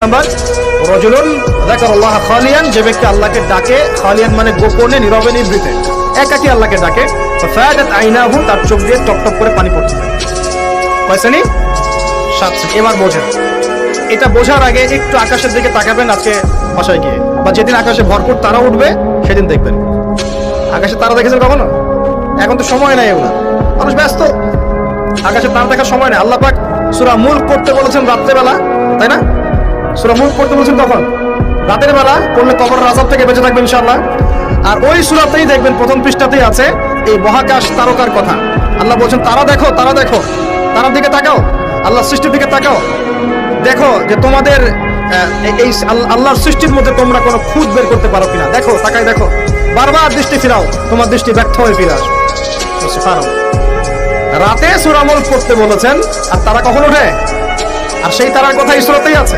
Number রাজুলুন যাকারাল্লাহ খালিয়ান, যে ব্যক্তি আল্লাহকে ডাকে, খালিয়ান মানে গোপনে, নীরবে, নিভৃতে, একাকী আল্লাহকে ডাকে, ফায়াদাত আইনাহু, তার চোখ দিয়ে টপটপ করে পানি পড়তে থাকে। কয় শ্রেণী? 7 শ্রেণী। এবার বোঝেন, এটা বোঝার আগে একটু আকাশের দিকে তাকাবেন আজকে বাসায় গিয়ে, বা যেদিন আকাশে ভরপুর তারা উঠবে সেদিন দেখবেন। আকাশে তারা দেখেছেন কখনো? এখন তো সময় নাই, এগুলো মানুষ ব্যস্ত, আকাশে তারা দেখার সময় নেই। আল্লাহ পাক সূরা মুলক পড়তে বলেছেন রাত্রেবেলা, তাই না? সূরা মুলক পড়তে বলেছেন তখন রাতের বেলা, পড়লে কবরের আযাব থেকে বেঁচে থাকবেন ইনশাআল্লাহ। আর ওই সূরাতেই দেখবেন প্রথম পৃষ্ঠাতেই আছে এই মহাকাশ তারকার কথা। আল্লাহ বলছেন তারা দেখো, তারা দেখো, তারার দিকে তাকাও, আল্লাহর সৃষ্টির দিকে তাকাও, দেখো যে তোমাদের এই আল্লাহর সৃষ্টির মধ্যে তোমরা কোনো খুঁত বের করতে পারো কিনা, দেখো, তাকাই দেখো, বারবার দৃষ্টি ফিরাও, তোমার দৃষ্টি ব্যর্থ হয়ে ফিরে আসবে। সুবহানাল্লাহ। রাতে সূরা মুলক পড়তে বলেছেন, আর তারা কখন ওঠে? আর সেই তারার কথা এই সূরাতেই আছে।